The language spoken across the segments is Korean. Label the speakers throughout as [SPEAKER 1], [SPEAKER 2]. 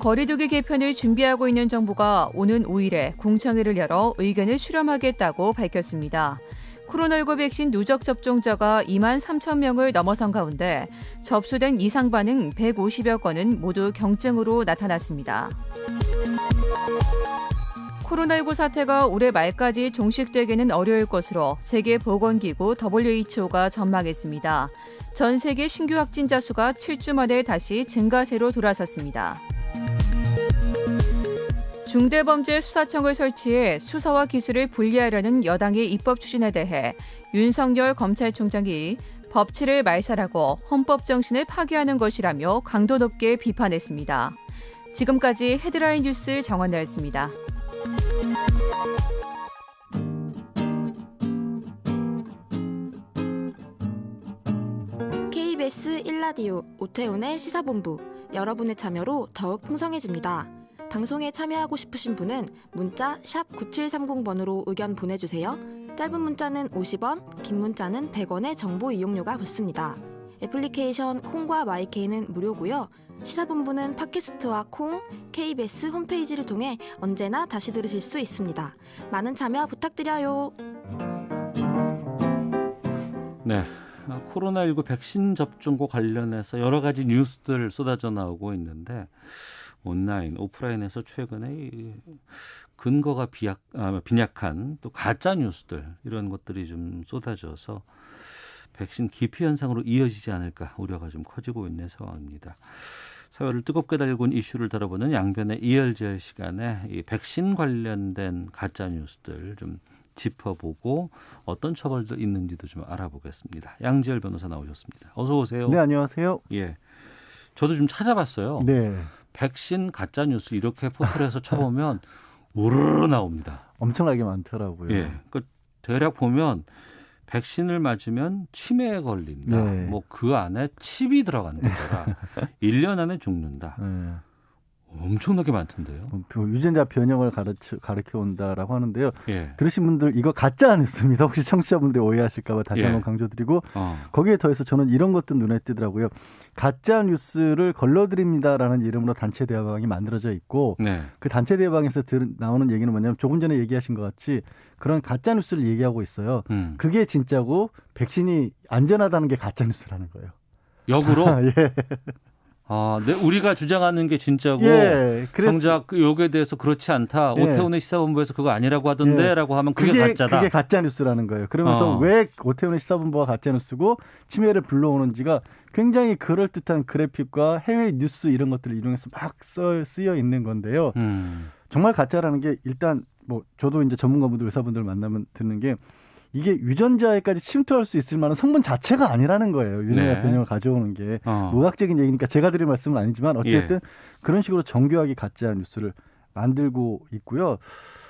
[SPEAKER 1] 거리두기 개편을 준비하고 있는 정부가 오는 5일에 공청회를 열어 의견을 수렴하겠다고 밝혔습니다. 코로나19 백신 누적 접종자가 2만 3천 명을 넘어선 가운데 접수된 이상 반응 150여 건은 모두 경증으로 나타났습니다. 코로나19 사태가 올해 말까지 종식되기는 어려울 것으로 세계보건기구 WHO가 전망했습니다. 전 세계 신규 확진자 수가 7주 만에 다시 증가세로 돌아섰습니다. 중대범죄수사청을 설치해 수사와 기술을 분리하려는 여당의 입법 추진에 대해 윤석열 검찰총장이 법치를 말살하고 헌법 정신을 파괴하는 것이라며 강도 높게 비판했습니다. 지금까지 헤드라인 뉴스 정원나였습니다.
[SPEAKER 2] KBS 1라디오 오태훈의 시사본부, 여러분의 참여로 더욱 풍성해집니다. 방송에 참여하고 싶으신 분은 문자 샵 9730번으로 의견 보내주세요. 짧은 문자는 50원, 긴 문자는 100원의 정보 이용료가 붙습니다. 애플리케이션 콩과 마이케이는 무료고요. 시사본부는 팟캐스트와 콩, KBS 홈페이지를 통해 언제나 다시 들으실 수 있습니다. 많은 참여 부탁드려요.
[SPEAKER 3] 네, 코로나19 백신 접종과 관련해서 여러 가지 뉴스들 쏟아져 나오고 있는데 온라인, 오프라인에서 최근에 근거가 빈약한 또 가짜 뉴스들 이런 것들이 좀 쏟아져서 백신 기피 현상으로 이어지지 않을까 우려가 좀 커지고 있는 상황입니다. 사회를 뜨겁게 달군 이슈를 다뤄보는 양변의 이열지열 시간에 이 백신 관련된 가짜 뉴스들 좀 짚어보고 어떤 처벌도 있는지도 좀 알아보겠습니다. 양지열 변호사 나오셨습니다. 어서 오세요.
[SPEAKER 4] 네, 안녕하세요.
[SPEAKER 3] 예, 저도 좀 찾아봤어요.
[SPEAKER 4] 네.
[SPEAKER 3] 백신 가짜 뉴스 이렇게 포털에서 쳐보면 우르르 나옵니다.
[SPEAKER 4] 엄청나게 많더라고요.
[SPEAKER 3] 예, 그 대략 보면 백신을 맞으면 치매에 걸린다.
[SPEAKER 4] 네.
[SPEAKER 3] 뭐 그 안에 칩이 들어간다더라. 1년 안에 죽는다.
[SPEAKER 4] 네.
[SPEAKER 3] 엄청나게 많던데요.
[SPEAKER 4] 유전자 변형을 가르쳐 온다라고 하는데요.
[SPEAKER 3] 예.
[SPEAKER 4] 들으신 분들 이거 가짜 뉴스입니다. 혹시 청취자분들이 오해하실까 봐 다시
[SPEAKER 3] 예.
[SPEAKER 4] 한번 강조드리고
[SPEAKER 3] 거기에
[SPEAKER 4] 거기에 더해서 저는 이런 것도 눈에 띄더라고요. 가짜 뉴스를 걸러드립니다라는 이름으로 단체 대화방이 만들어져 있고
[SPEAKER 3] 네.
[SPEAKER 4] 그 단체 대화방에서 나오는 얘기는 뭐냐면 조금 전에 얘기하신 것 같이 그런 가짜 뉴스를 얘기하고 있어요. 그게 진짜고 백신이 안전하다는 게 가짜 뉴스라는 거예요.
[SPEAKER 3] 역으로?
[SPEAKER 4] 예.
[SPEAKER 3] 네, 우리가 주장하는 게 진짜고
[SPEAKER 4] 예,
[SPEAKER 3] 정작 요게 대해서 그렇지 않다.
[SPEAKER 4] 예.
[SPEAKER 3] 오태훈의 시사본부에서 그거 아니라고 하던데 라고 하면 그게 가짜다.
[SPEAKER 4] 그게 가짜 뉴스라는 거예요. 그러면서 왜 오태훈의 시사본부가 가짜 뉴스고 치매를 불러오는지가 굉장히 그럴듯한 그래픽과 해외 뉴스 이런 것들을 이용해서 막 쓰여 있는 건데요. 정말 가짜라는 게 일단 뭐 저도 이제 전문가분들 의사분들 만나면 듣는 게 이게 유전자에까지 침투할 수 있을 만한 성분 자체가 아니라는 거예요. 유전자
[SPEAKER 3] 네.
[SPEAKER 4] 변형을 가져오는 게 의학적인 얘기니까 제가 드릴 말씀은 아니지만 어쨌든 그런 식으로 정교하게 가짜 뉴스를 만들고 있고요.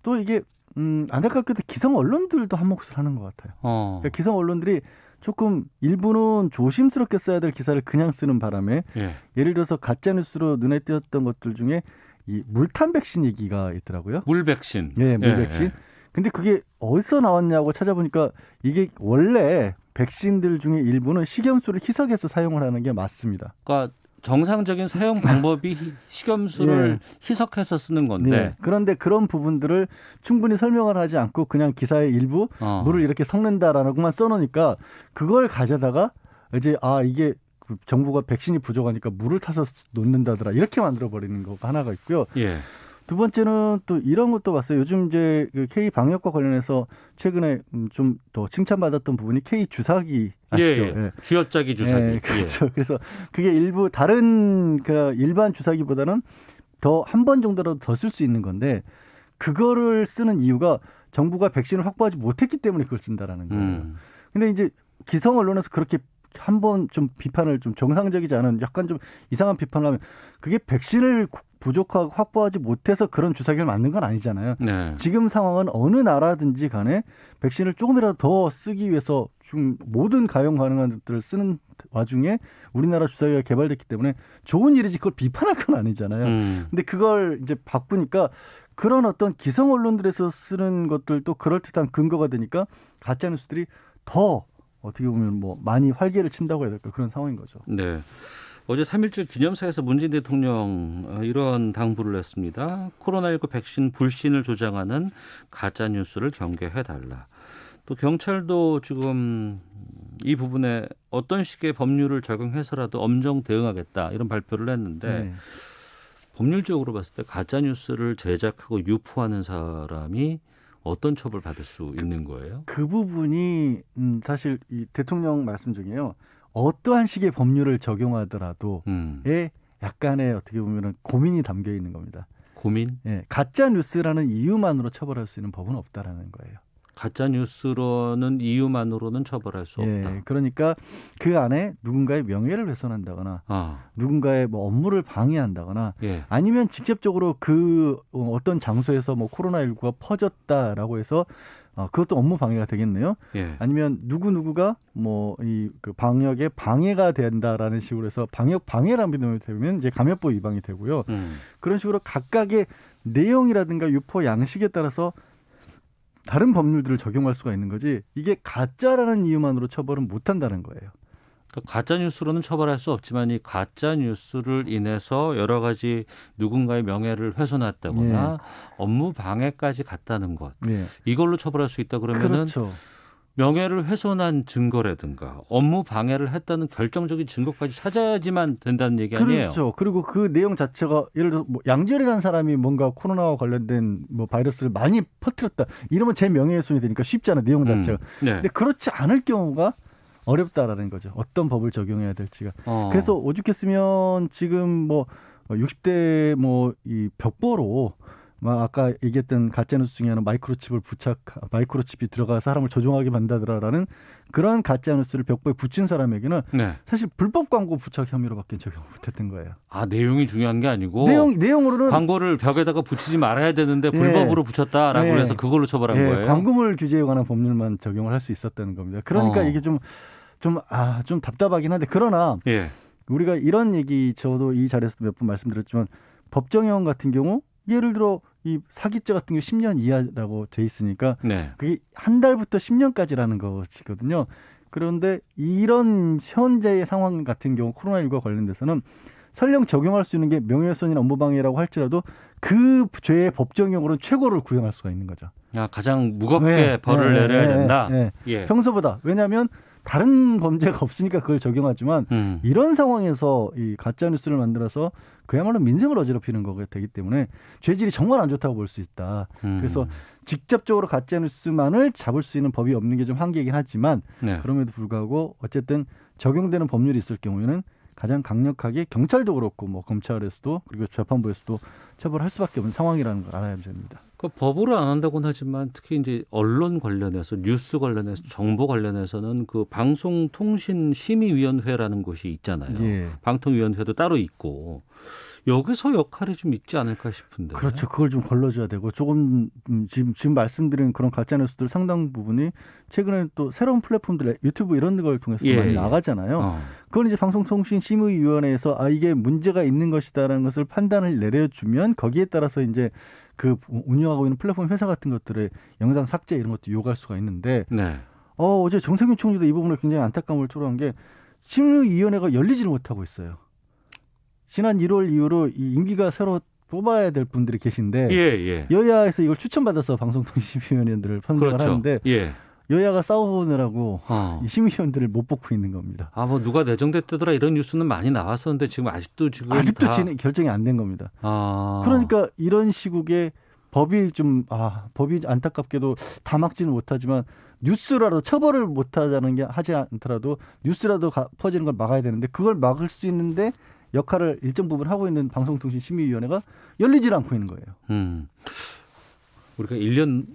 [SPEAKER 4] 또 이게 안타깝게도 기성 언론들도 한 몫을 하는 것 같아요. 그러니까 기성 언론들이 조금 일부는 조심스럽게 써야 될 기사를 그냥 쓰는 바람에 예를 들어서 가짜 뉴스로 눈에 띄었던 것들 중에 이 물탄 백신 얘기가 있더라고요.
[SPEAKER 3] 물 백신.
[SPEAKER 4] 네, 물 백신. 근데 그게 어디서 나왔냐고 찾아보니까 이게 원래 백신들 중에 일부는 식염수를 희석해서 사용을 하는 게 맞습니다.
[SPEAKER 3] 그러니까 정상적인 사용 방법이 식염수를 희석해서 쓰는 건데.
[SPEAKER 4] 네. 그런데 그런 부분들을 충분히 설명을 하지 않고 그냥 기사의 일부 물을 이렇게 섞는다라고만 써놓으니까 그걸 가져다가 이제 이게 정부가 백신이 부족하니까 물을 타서 놓는다더라 이렇게 만들어버리는 거가 하나가 있고요.
[SPEAKER 3] 예.
[SPEAKER 4] 두 번째는 또 이런 것도 봤어요. 요즘 이제 그 K 방역과 관련해서 최근에 좀 더 칭찬받았던 부분이 K 주사기 아시죠?
[SPEAKER 3] 예. 쥐어짜기 주사기.
[SPEAKER 4] 예, 그렇죠. 그래서 그게 일부 다른 그 일반 주사기보다는 더 한 번 정도라도 더 쓸 수 있는 건데 그거를 쓰는 이유가 정부가 백신을 확보하지 못했기 때문에 그걸 쓴다라는 거예요. 근데 이제 기성 언론에서 그렇게 한번 좀 비판을 좀 정상적이지 않은 약간 좀 이상한 비판을 하면 그게 백신을 부족하고 확보하지 못해서 그런 주사기를 만든 건 아니잖아요.
[SPEAKER 3] 네.
[SPEAKER 4] 지금 상황은 어느 나라든지 간에 백신을 조금이라도 더 쓰기 위해서 좀 모든 가용 가능한 것들을 쓰는 와중에 우리나라 주사기가 개발됐기 때문에 좋은 일이지 그걸 비판할 건 아니잖아요. 근데 그걸 이제 바꾸니까 그런 어떤 기성 언론들에서 쓰는 것들도 그럴듯한 근거가 되니까 가짜 뉴스들이 더 어떻게 보면 뭐 많이 활개를 친다고 해야 될까 그런 상황인 거죠.
[SPEAKER 3] 네. 어제 3.1절 기념사에서 문재인 대통령 이런 당부를 했습니다. 코로나19 백신 불신을 조장하는 가짜 뉴스를 경계해달라. 또 경찰도 지금 이 부분에 어떤 식의 법률을 적용해서라도 엄정 대응하겠다 이런 발표를 했는데
[SPEAKER 4] 네.
[SPEAKER 3] 법률적으로 봤을 때 가짜 뉴스를 제작하고 유포하는 사람이 어떤 처벌 받을 수 있는 거예요?
[SPEAKER 4] 그 부분이 사실 이 대통령 말씀 중에요. 어떠한 식의 법률을 적용하더라도 에 약간의 어떻게 보면은 고민이 담겨 있는 겁니다.
[SPEAKER 3] 고민?
[SPEAKER 4] 예, 가짜 뉴스라는 이유만으로 처벌할 수 있는 법은 없다라는 거예요.
[SPEAKER 3] 가짜 뉴스로는 이유만으로는 처벌할 수 없다.
[SPEAKER 4] 예, 그러니까 그 안에 누군가의 명예를 훼손한다거나 누군가의 뭐 업무를 방해한다거나
[SPEAKER 3] 예.
[SPEAKER 4] 아니면 직접적으로 그 어떤 장소에서 뭐 코로나19가 퍼졌다라고 해서 그것도 업무 방해가 되겠네요.
[SPEAKER 3] 예.
[SPEAKER 4] 아니면 누구누구가 뭐 이 그 방역에 방해가 된다라는 식으로 해서 방역 방해라는 비동이 되면 이제 감염법 위반이 되고요. 그런 식으로 각각의 내용이라든가 유포 양식에 따라서 다른 법률들을 적용할 수가 있는 거지 이게 가짜라는 이유만으로 처벌은 못한다는 거예요.
[SPEAKER 3] 그러니까 가짜 뉴스로는 처벌할 수 없지만 이 가짜 뉴스를 인해서 여러 가지 누군가의 명예를 훼손했다거나 업무 방해까지 갔다는 것
[SPEAKER 4] 예.
[SPEAKER 3] 이걸로 처벌할 수 있다 그러면은
[SPEAKER 4] 그렇죠.
[SPEAKER 3] 명예를 훼손한 증거라든가 업무 방해를 했다는 결정적인 증거까지 찾아야지만 된다는 얘기 아니에요?
[SPEAKER 4] 그렇죠. 그리고 그 내용 자체가 예를 들어 뭐 양지열이라는 사람이 뭔가 코로나와 관련된 뭐 바이러스를 많이 퍼뜨렸다. 이러면 제 명예훼손이 되니까 쉽잖아요. 내용 자체가.
[SPEAKER 3] 네.
[SPEAKER 4] 근데 그렇지 않을 경우가 어렵다라는 거죠. 어떤 법을 적용해야 될지가. 그래서 오죽했으면 지금 뭐 60대 뭐 이 벽보로 막 아까 얘기했던 가짜뉴스 중에 하나 마이크로칩이 들어가 사람을 조종하게 만들더라라는 그런 가짜뉴스를 벽보에 붙인 사람에게는
[SPEAKER 3] 네.
[SPEAKER 4] 사실 불법 광고 부착 혐의로밖에 적용 못했던 거예요.
[SPEAKER 3] 아 내용이 중요한 게 아니고
[SPEAKER 4] 내용으로는
[SPEAKER 3] 광고를 벽에다가 붙이지 말아야 되는데 불법으로 붙였다라고 해서 그걸로 처벌한 거예요.
[SPEAKER 4] 광고물 규제에 관한 법률만 적용을 할 수 있었다는 겁니다. 그러니까 이게 좀 답답하긴 한데 그러나 우리가 이런 얘기 저도 이 자리에서도 몇 번 말씀드렸지만 법정형 같은 경우 예를 들어 이 사기죄 같은 게 10년 이하라고 돼 있으니까 그게 한 달부터 10년까지라는 것이거든요. 그런데 이런 현재의 상황 같은 경우 코로나19와 관련돼서는 설령 적용할 수 있는 게 명예훼손이나 업무방해라고 할지라도 그 죄의 법정형으로는 최고를 구형할 수가 있는 거죠.
[SPEAKER 3] 가장 무겁게 벌을 내려야 된다.
[SPEAKER 4] 평소보다. 왜냐하면 다른 범죄가 없으니까 그걸 적용하지만 이런 상황에서 이 가짜뉴스를 만들어서 그야말로 민생을 어지럽히는 거가 되기 때문에 죄질이 정말 안 좋다고 볼 수 있다. 그래서 직접적으로 가짜뉴스만을 잡을 수 있는 법이 없는 게 좀 한계이긴 하지만 그럼에도 불구하고 어쨌든 적용되는 법률이 있을 경우에는 가장 강력하게 경찰도 그렇고 뭐 검찰에서도 그리고 재판부에서도 처벌할 수밖에 없는 상황이라는 걸 알아야 됩니다.
[SPEAKER 3] 그 법으로 안 한다고는 하지만 특히 이제 언론 관련해서 뉴스 관련해서 정보 관련해서는 그 방송통신심의위원회라는 곳이 있잖아요. 방통위원회도 따로 있고 여기서 역할이 좀 있지 않을까 싶은데.
[SPEAKER 4] 그렇죠. 그걸 좀 걸러줘야 되고 조금 지금 말씀드린 그런 가짜뉴스들 상당 부분이 최근에 또 새로운 플랫폼들 유튜브 이런 걸 통해서 많이 나가잖아요. 그건 이제 방송통신심의위원회에서 이게 문제가 있는 것이다라는 것을 판단을 내려주면 거기에 따라서 이제 그 운영하고 있는 플랫폼 회사 같은 것들의 영상 삭제 이런 것도 요구할 수가 있는데 어제 정세균 총리도 이 부분에 굉장히 안타까움을 토로한 게 심의위원회가 열리지를 못하고 있어요. 지난 1월 이후로 이 임기가 새로 뽑아야 될 분들이 계신데 여야에서 이걸 추천받아서 방송통신심의위원들을 선정을 하는데 여야가 싸우느라고 이 심의위원들을 못 뽑고 있는 겁니다.
[SPEAKER 3] 뭐 누가 내정됐다더라 이런 뉴스는 많이 나왔었는데 아직도
[SPEAKER 4] 결정이 안 된 겁니다. 그러니까 이런 시국에 법이 안타깝게도 다 막지는 못하지만 뉴스라도 처벌을 못하자는 게 하지 않더라도 뉴스라도 퍼지는 걸 막아야 되는데 그걸 막을 수 있는데 역할을 일정 부분 하고 있는 방송통신심의위원회가 열리질 않고 있는 거예요.
[SPEAKER 3] 우리가 1년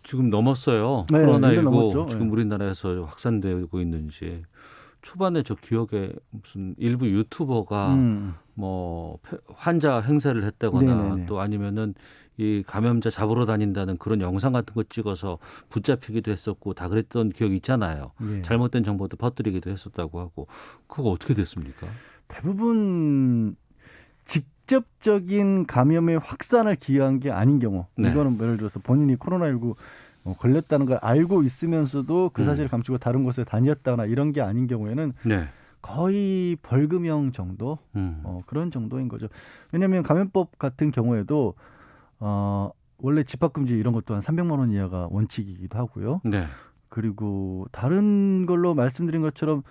[SPEAKER 3] 지금 넘었어요.
[SPEAKER 4] 네,
[SPEAKER 3] 코로나19 지금 우리나라에서 확산되고 있는지. 초반에 저 기억에 무슨 일부 유튜버가 뭐 환자 행세를 했다거나 또 아니면은 이 감염자 잡으러 다닌다는 그런 영상 같은 거 찍어서 붙잡히기도 했었고 다 그랬던 기억이 있잖아요. 잘못된 정보도 퍼뜨리기도 했었다고 하고. 그거 어떻게 됐습니까?
[SPEAKER 4] 대부분 직접적인 감염의 확산을 기여한 게 아닌 경우 이거는 예를 들어서 본인이 코로나19 걸렸다는 걸 알고 있으면서도 그 사실을 감추고 다른 곳에 다녔다거나 이런 게 아닌 경우에는 거의 벌금형 정도 그런 정도인 거죠. 왜냐하면 감염법 같은 경우에도 원래 집합금지 이런 것도 한 300만 원 이하가 원칙이기도 하고요.
[SPEAKER 3] 네.
[SPEAKER 4] 그리고 다른 걸로 말씀드린 것처럼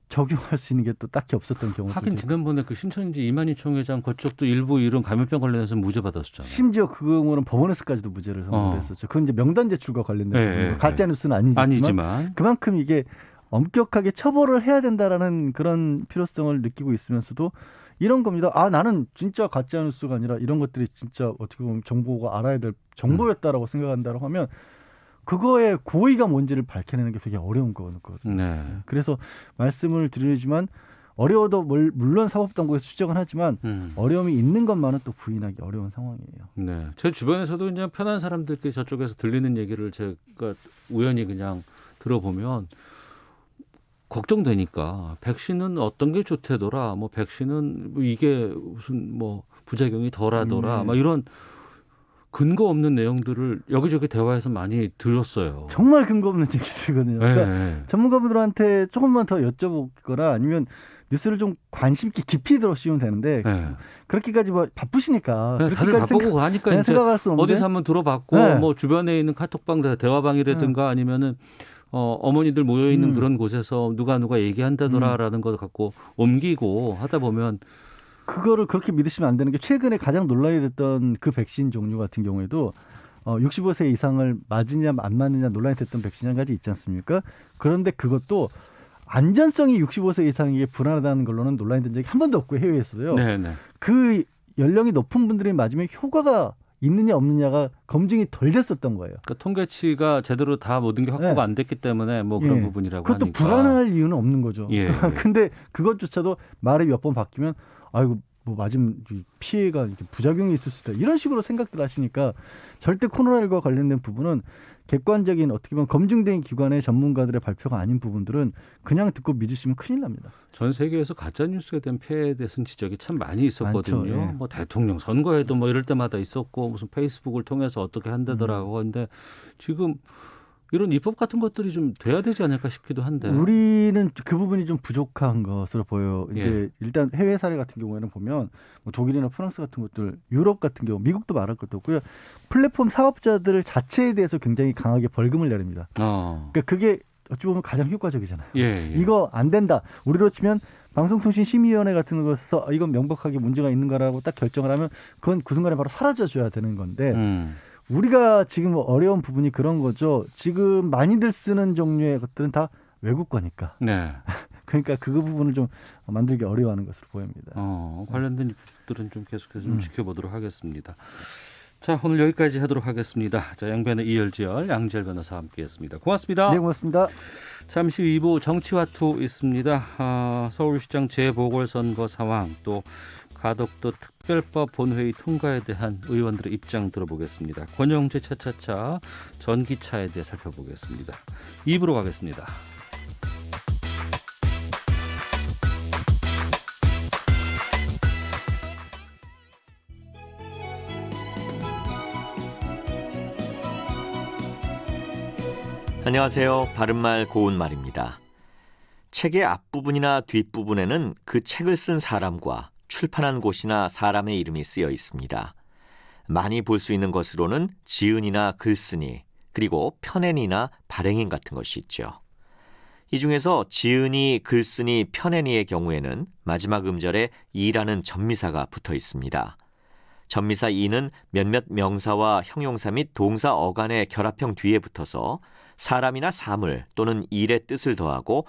[SPEAKER 4] 적용할 수 있는 게 또 딱히 없었던 경우도
[SPEAKER 3] 하긴 지난번에 그 신천지 이만희 총회장 그쪽도 일부 이런 감염병 관련해서 무죄 받았었잖아요.
[SPEAKER 4] 심지어 그 경우는 법원에서까지도 무죄를 선고를 했었죠. 그건 이제 명단 제출과 관련된 부분이고 가짜 뉴스는 아니지만 그만큼 이게 엄격하게 처벌을 해야 된다라는 그런 필요성을 느끼고 있으면서도 이런 겁니다. 나는 진짜 가짜 뉴스가 아니라 이런 것들이 진짜 어떻게 보면 정보가 알아야 될 정보였다라고 생각한다고 하면 그거의 고의가 뭔지를 밝혀내는 게 되게 어려운 거거든요.
[SPEAKER 3] 네.
[SPEAKER 4] 그래서 말씀을 드리지만 어려워도 물론 사법당국에서 추정은 하지만 어려움이 있는 것만은 또 부인하기 어려운 상황이에요.
[SPEAKER 3] 네. 제 주변에서도 그냥 편한 사람들끼리 저쪽에서 들리는 얘기를 제가 우연히 그냥 들어보면 걱정되니까 백신은 어떤 게 좋대더라. 뭐 백신은 뭐 이게 무슨 뭐 부작용이 덜하더라. 막 이런 근거 없는 내용들을 여기저기 대화에서 많이 들었어요.
[SPEAKER 4] 정말 근거 없는 얘기들이거든요. 그러니까 전문가분들한테 조금만 더 여쭤보거나 아니면 뉴스를 좀 관심 있게 깊이 들어주시면 되는데 그렇게까지 뭐 바쁘시니까
[SPEAKER 3] 다들 바쁘고 하니까 이제
[SPEAKER 4] 생각할 수 없는데
[SPEAKER 3] 어디서 한번 들어봤고 뭐 주변에 있는 카톡방 대화방이라든가 아니면은 어머니들 모여 있는 그런 곳에서 누가 얘기한다더라라는 걸 갖고 옮기고 하다 보면
[SPEAKER 4] 그거를 그렇게 믿으시면 안 되는 게 최근에 가장 논란이 됐던 그 백신 종류 같은 경우에도 65세 이상을 맞으냐 안 맞느냐 논란이 됐던 백신 한 가지 있지 않습니까? 그런데 그것도 안전성이 65세 이상에게 불안하다는 걸로는 논란이 된 적이 한 번도 없고 해외에서요.
[SPEAKER 3] 네네.
[SPEAKER 4] 그 연령이 높은 분들이 맞으면 효과가 있느냐 없느냐가 검증이 덜 됐었던 거예요.
[SPEAKER 3] 그러니까 통계치가 제대로 다 모든 게 확보가 안 됐기 때문에 뭐 그런 부분이라고
[SPEAKER 4] 그것도
[SPEAKER 3] 하니까.
[SPEAKER 4] 불안할 이유는 없는 거죠.
[SPEAKER 3] 예.
[SPEAKER 4] 근데 그것조차도 말이 몇 번 바뀌면 아이고 뭐 맞으면 피해가 이렇게 부작용이 있을 수 있다. 이런 식으로 생각들 하시니까 절대 코로나19와 관련된 부분은 객관적인 어떻게 보면 검증된 기관의 전문가들의 발표가 아닌 부분들은 그냥 듣고 믿으시면 큰일 납니다.
[SPEAKER 3] 전 세계에서 가짜 뉴스에 대한 폐해에 대해서는 지적이 참 많이 있었거든요.
[SPEAKER 4] 많죠, 예.
[SPEAKER 3] 뭐 대통령 선거에도 뭐 이럴 때마다 있었고 무슨 페이스북을 통해서 어떻게 한다더라고 하는데 지금 이런 입법 같은 것들이 좀 돼야 되지 않을까 싶기도 한데.
[SPEAKER 4] 우리는 그 부분이 좀 부족한 것으로 보여요. 이제 일단 해외 사례 같은 경우에는 보면 뭐 독일이나 프랑스 같은 것들, 유럽 같은 경우, 미국도 말할 것도 없고요. 플랫폼 사업자들 자체에 대해서 굉장히 강하게 벌금을 내립니다. 그러니까 그게 어찌 보면 가장 효과적이잖아요. 이거 안 된다. 우리로 치면 방송통신심의위원회 같은 곳에서 이건 명백하게 문제가 있는 거라고 딱 결정을 하면 그건 그 순간에 바로 사라져줘야 되는 건데 우리가 지금 어려운 부분이 그런 거죠. 지금 많이들 쓰는 종류의 것들은 다 외국 거니까.
[SPEAKER 3] 네.
[SPEAKER 4] 그러니까 그 부분을 좀 만들기 어려워하는 것으로 보입니다.
[SPEAKER 3] 관련된 입법들은 좀 계속해서 좀 지켜보도록 하겠습니다. 자, 오늘 여기까지 하도록 하겠습니다. 자, 양변의 이열지열, 양지열 변호사와 함께했습니다. 고맙습니다.
[SPEAKER 4] 네, 고맙습니다.
[SPEAKER 3] 잠시 후 2부 정치화투 있습니다. 서울시장 재보궐선거 상황 또 가덕도 특별법 본회의 통과에 대한 의원들의 입장 들어보겠습니다. 권영재 차차차 전기차에 대해 살펴보겠습니다. 2부로 가겠습니다.
[SPEAKER 5] 안녕하세요. 바른말 고운말입니다. 책의 앞부분이나 뒷부분에는 그 책을 쓴 사람과 출판한 곳이나 사람의 이름이 쓰여 있습니다. 많이 볼 수 있는 것으로는 지은이나 글쓴이, 그리고 편엔이나 발행인 같은 것이 있죠. 이 중에서 지은이, 글쓴이, 편엔이의 경우에는 마지막 음절에 이라는 전미사가 붙어 있습니다. 전미사 이는 몇몇 명사와 형용사 및 동사 어간의 결합형 뒤에 붙어서 사람이나 사물 또는 일의 뜻을 더하고